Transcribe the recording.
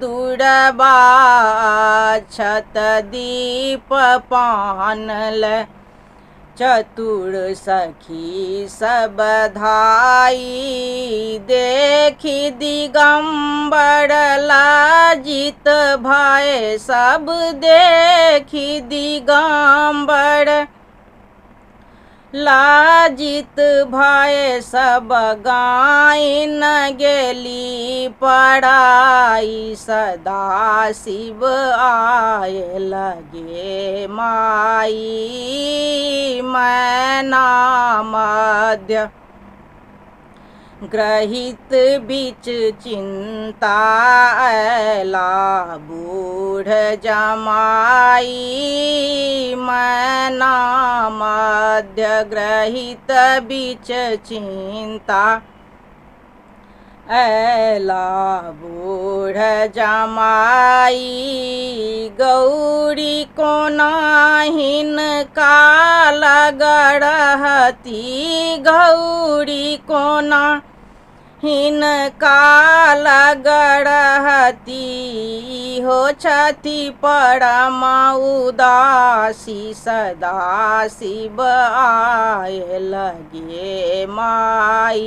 दुड़बा छत दीप पानल चतुर सखी सब धाई देखी दिगंबर लाजित भय सब देखी दिगंबर लाजित भय सब गायन गेली पढ़ाई सदा शिव आए लगे माई मैना मध्य ग्रहित बीच चिंता ऐला बूढ़ जमाई मैना मध्य ग्रहित बीच चिंता ऐला बूढ़ जमाई गौरी को नाहिन काल गढ़हती गौरी को नाहिन काल गढ़हती हो छति परम उदासी सदा शिव आए लगे माई।